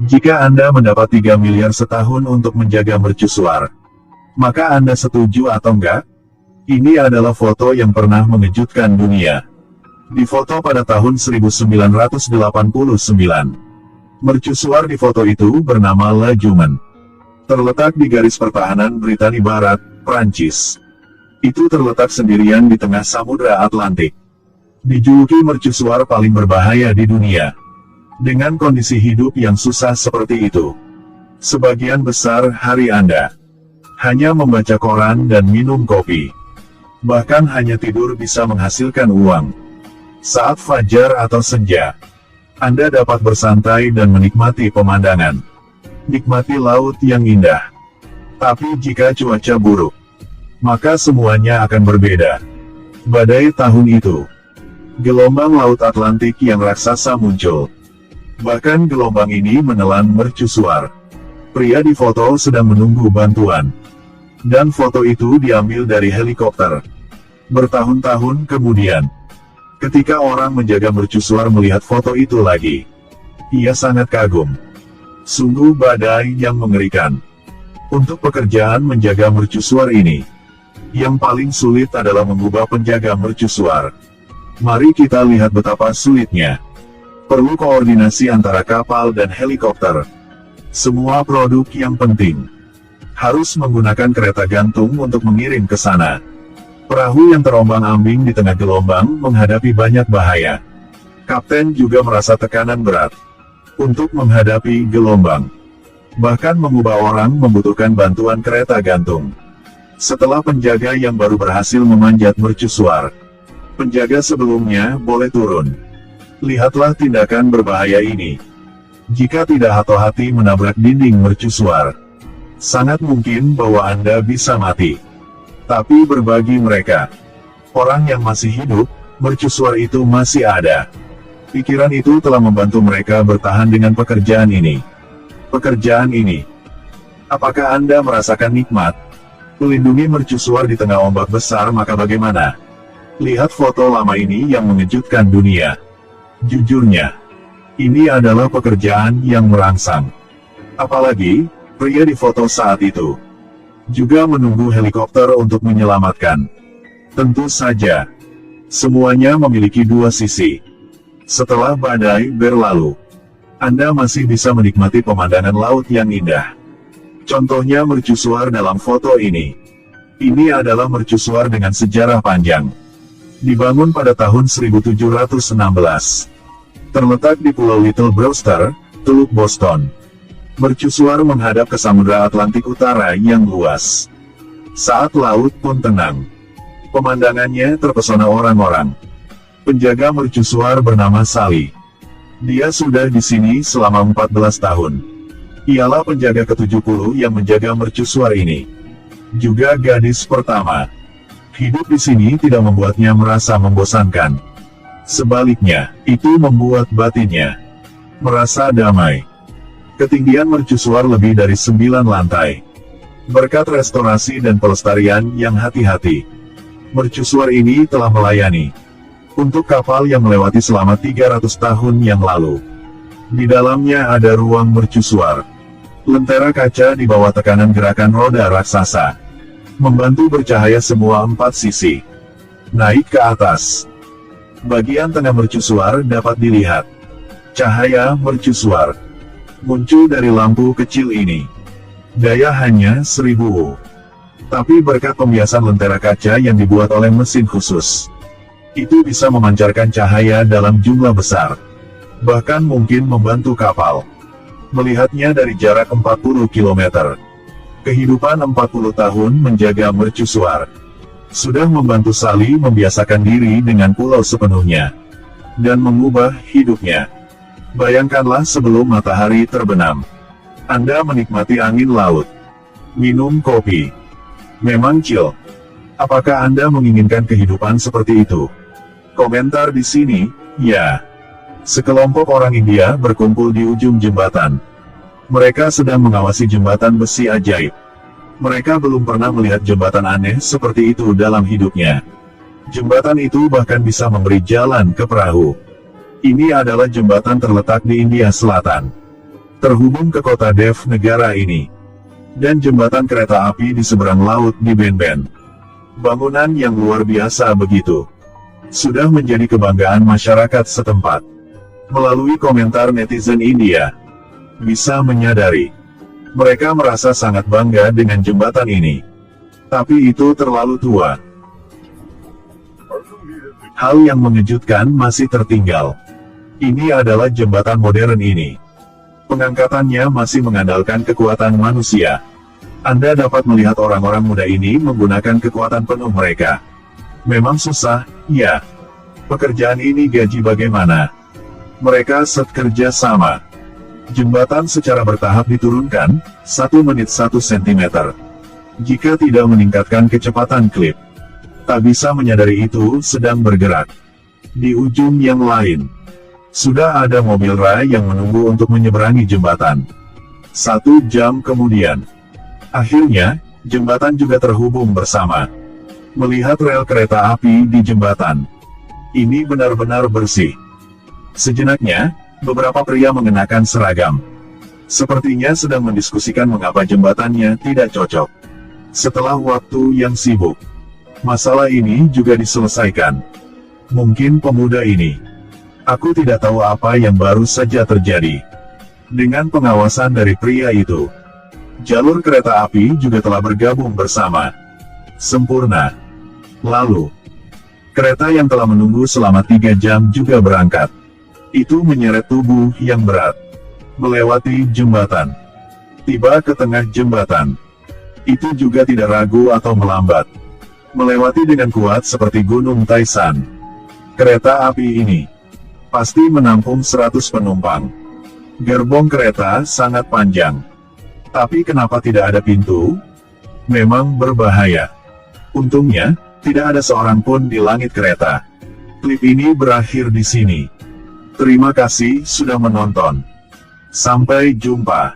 Jika Anda mendapat 3 miliar setahun untuk menjaga mercusuar, maka Anda setuju atau enggak? Ini adalah foto yang pernah mengejutkan dunia. Difoto pada tahun 1989. Mercusuar di foto itu bernama La Jumen. Terletak di garis pertahanan Britania Barat, Prancis. Itu terletak sendirian di tengah Samudra Atlantik. Dijuluki mercusuar paling berbahaya di dunia. Dengan kondisi hidup yang susah seperti itu, sebagian besar hari Anda hanya membaca koran dan minum kopi. Bahkan hanya tidur bisa menghasilkan uang. Saat fajar atau senja, Anda dapat bersantai dan menikmati pemandangan. Nikmati laut yang indah. Tapi jika cuaca buruk, maka semuanya akan berbeda. Badai tahun itu, gelombang laut Atlantik yang raksasa muncul. Bahkan gelombang ini menelan mercusuar. Pria di foto sedang menunggu bantuan. Dan foto itu diambil dari helikopter. Bertahun-tahun kemudian, ketika orang menjaga mercusuar melihat foto itu lagi, ia sangat kagum. Sungguh badai yang mengerikan. Untuk pekerjaan menjaga mercusuar ini, yang paling sulit adalah mengubah penjaga mercusuar. Mari kita lihat betapa sulitnya. Perlu koordinasi antara kapal dan helikopter. Semua produk yang penting harus menggunakan kereta gantung untuk mengirim ke sana. Perahu yang terombang-ambing di tengah gelombang menghadapi banyak bahaya. Kapten juga merasa tekanan berat untuk menghadapi gelombang. Bahkan mengubah orang membutuhkan bantuan kereta gantung. Setelah penjaga yang baru berhasil memanjat mercusuar, penjaga sebelumnya boleh turun. Lihatlah tindakan berbahaya ini. Jika tidak hati-hati menabrak dinding mercusuar, sangat mungkin bahwa Anda bisa mati. Tapi berbagi mereka, orang yang masih hidup, mercusuar itu masih ada. Pikiran itu telah membantu mereka bertahan dengan pekerjaan ini. Pekerjaan ini. Apakah Anda merasakan nikmat? Melindungi mercusuar di tengah ombak besar, maka bagaimana? Lihat foto lama ini yang mengejutkan dunia. Jujurnya, ini adalah pekerjaan yang merangsang. Apalagi, pria di foto saat itu juga menunggu helikopter untuk menyelamatkan. Tentu saja, semuanya memiliki dua sisi. Setelah badai berlalu, Anda masih bisa menikmati pemandangan laut yang indah. Contohnya mercusuar dalam foto ini. Ini adalah mercusuar dengan sejarah panjang. Dibangun pada tahun 1716. Terletak di Pulau Little Brewster, Teluk Boston. Mercusuar menghadap ke Samudra Atlantik Utara yang luas. Saat laut pun tenang, pemandangannya terpesona orang-orang. Penjaga mercusuar bernama Sally. Dia sudah di sini selama 14 tahun. Ialah penjaga ke-70 yang menjaga mercusuar ini. Juga gadis pertama. Hidup di sini tidak membuatnya merasa membosankan. Sebaliknya, itu membuat batinnya merasa damai. Ketinggian mercusuar lebih dari 9 lantai. Berkat restorasi dan pelestarian yang hati-hati, mercusuar ini telah melayani untuk kapal yang melewati selama 300 tahun yang lalu. Di dalamnya ada ruang mercusuar. Lentera kaca di bawah tekanan gerakan roda raksasa, membantu bercahaya semua 4 sisi. Naik ke atas. Bagian tengah mercusuar dapat dilihat. Cahaya mercusuar muncul dari lampu kecil ini. Daya hanya 1000 watt. Tapi berkat pembiasan lentera kaca yang dibuat oleh mesin khusus, itu bisa memancarkan cahaya dalam jumlah besar. Bahkan mungkin membantu kapal melihatnya dari jarak 40 km. Kehidupan 40 tahun menjaga mercusuar sudah membantu Sally membiasakan diri dengan pulau sepenuhnya, dan mengubah hidupnya. Bayangkanlah sebelum matahari terbenam, Anda menikmati angin laut, minum kopi. Memang chill. Apakah Anda menginginkan kehidupan seperti itu? Komentar di sini, ya. Sekelompok orang India berkumpul di ujung jembatan. Mereka sedang mengawasi jembatan besi ajaib. Mereka belum pernah melihat jembatan aneh seperti itu dalam hidupnya. Jembatan itu bahkan bisa memberi jalan ke perahu. Ini adalah jembatan terletak di India Selatan. terhubung ke kota Dev negara ini. Dan jembatan kereta api di seberang laut di Ben-Ben. Bangunan yang luar biasa begitu. Sudah menjadi kebanggaan masyarakat setempat. Melalui komentar netizen India, bisa menyadari, mereka merasa sangat bangga dengan jembatan ini. Tapi itu terlalu tua. Hal yang mengejutkan masih tertinggal. Ini adalah jembatan modern ini. Pengangkatannya masih mengandalkan kekuatan manusia. Anda dapat melihat orang-orang muda ini menggunakan kekuatan penuh mereka. Memang susah, ya. Pekerjaan ini gaji bagaimana? Mereka kerja sama. Jembatan secara bertahap diturunkan, 1 menit 1 cm. Jika tidak meningkatkan kecepatan klip, tak bisa menyadari itu sedang bergerak. Di ujung yang lain, sudah ada mobil ray yang menunggu untuk menyeberangi jembatan. 1 jam kemudian, akhirnya, jembatan juga terhubung bersama. Melihat rel kereta api di jembatan, ini benar-benar bersih. Sejenaknya, beberapa pria mengenakan seragam. Sepertinya sedang mendiskusikan mengapa jembatannya tidak cocok. Setelah waktu yang sibuk, masalah ini juga diselesaikan. Mungkin pemuda ini. Aku tidak tahu apa yang baru saja terjadi. Dengan pengawasan dari pria itu, jalur kereta api juga telah bergabung bersama. Sempurna. Lalu, kereta yang telah menunggu selama 3 jam juga berangkat. Itu menyeret tubuh yang berat. Melewati jembatan. Tiba ke tengah jembatan. Itu juga tidak ragu atau melambat. Melewati dengan kuat seperti Gunung Taisan. Kereta api ini pasti menampung 100 penumpang. Gerbong kereta sangat panjang. Tapi kenapa tidak ada pintu? Memang berbahaya. Untungnya, tidak ada seorang pun di langit kereta. Klip ini berakhir di sini. Terima kasih sudah menonton. Sampai jumpa.